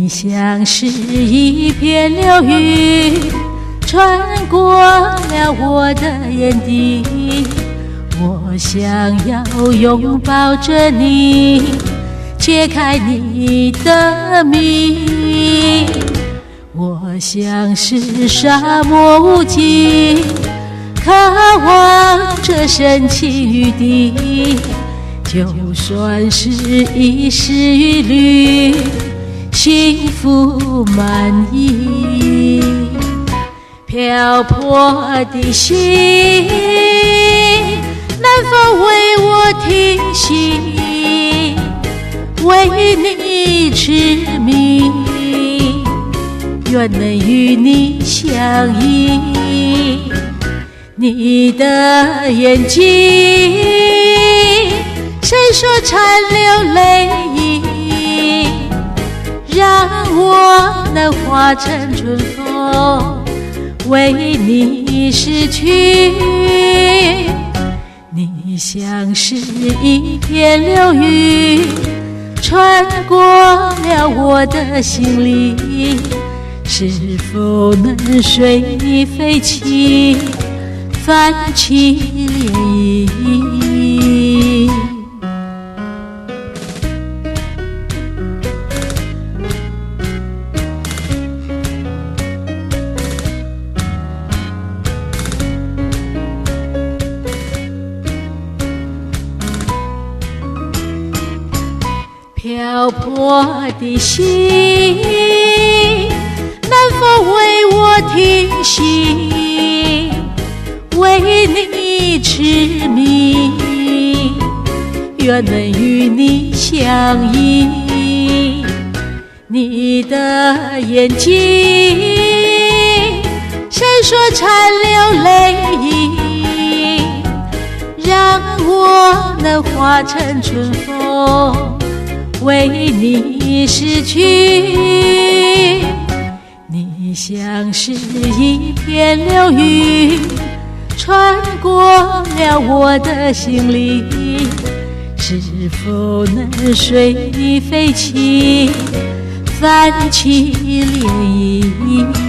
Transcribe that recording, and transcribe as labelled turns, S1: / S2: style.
S1: 你像是一片流云，穿过了我的眼底。我想要拥抱着你，解开你的谜。我像是沙漠无尽，渴望着深情雨滴。就算是一时一缕，幸福满溢。漂泊的心，能否为我停息？为你痴迷，愿能与你相依。你的眼睛闪烁残留泪意，让我能化成春风，为你逝去。你像是一片流云，穿过了我的心里。是否能随你飞起，泛起涟漪？漂泊的心，能否为我停息？为你痴迷，愿能与你相依。你的眼睛闪烁残留泪意，让我能化成春风，为你逝去。你像是一片流云，穿过了我的心里。是否能随你飞起，泛起涟漪？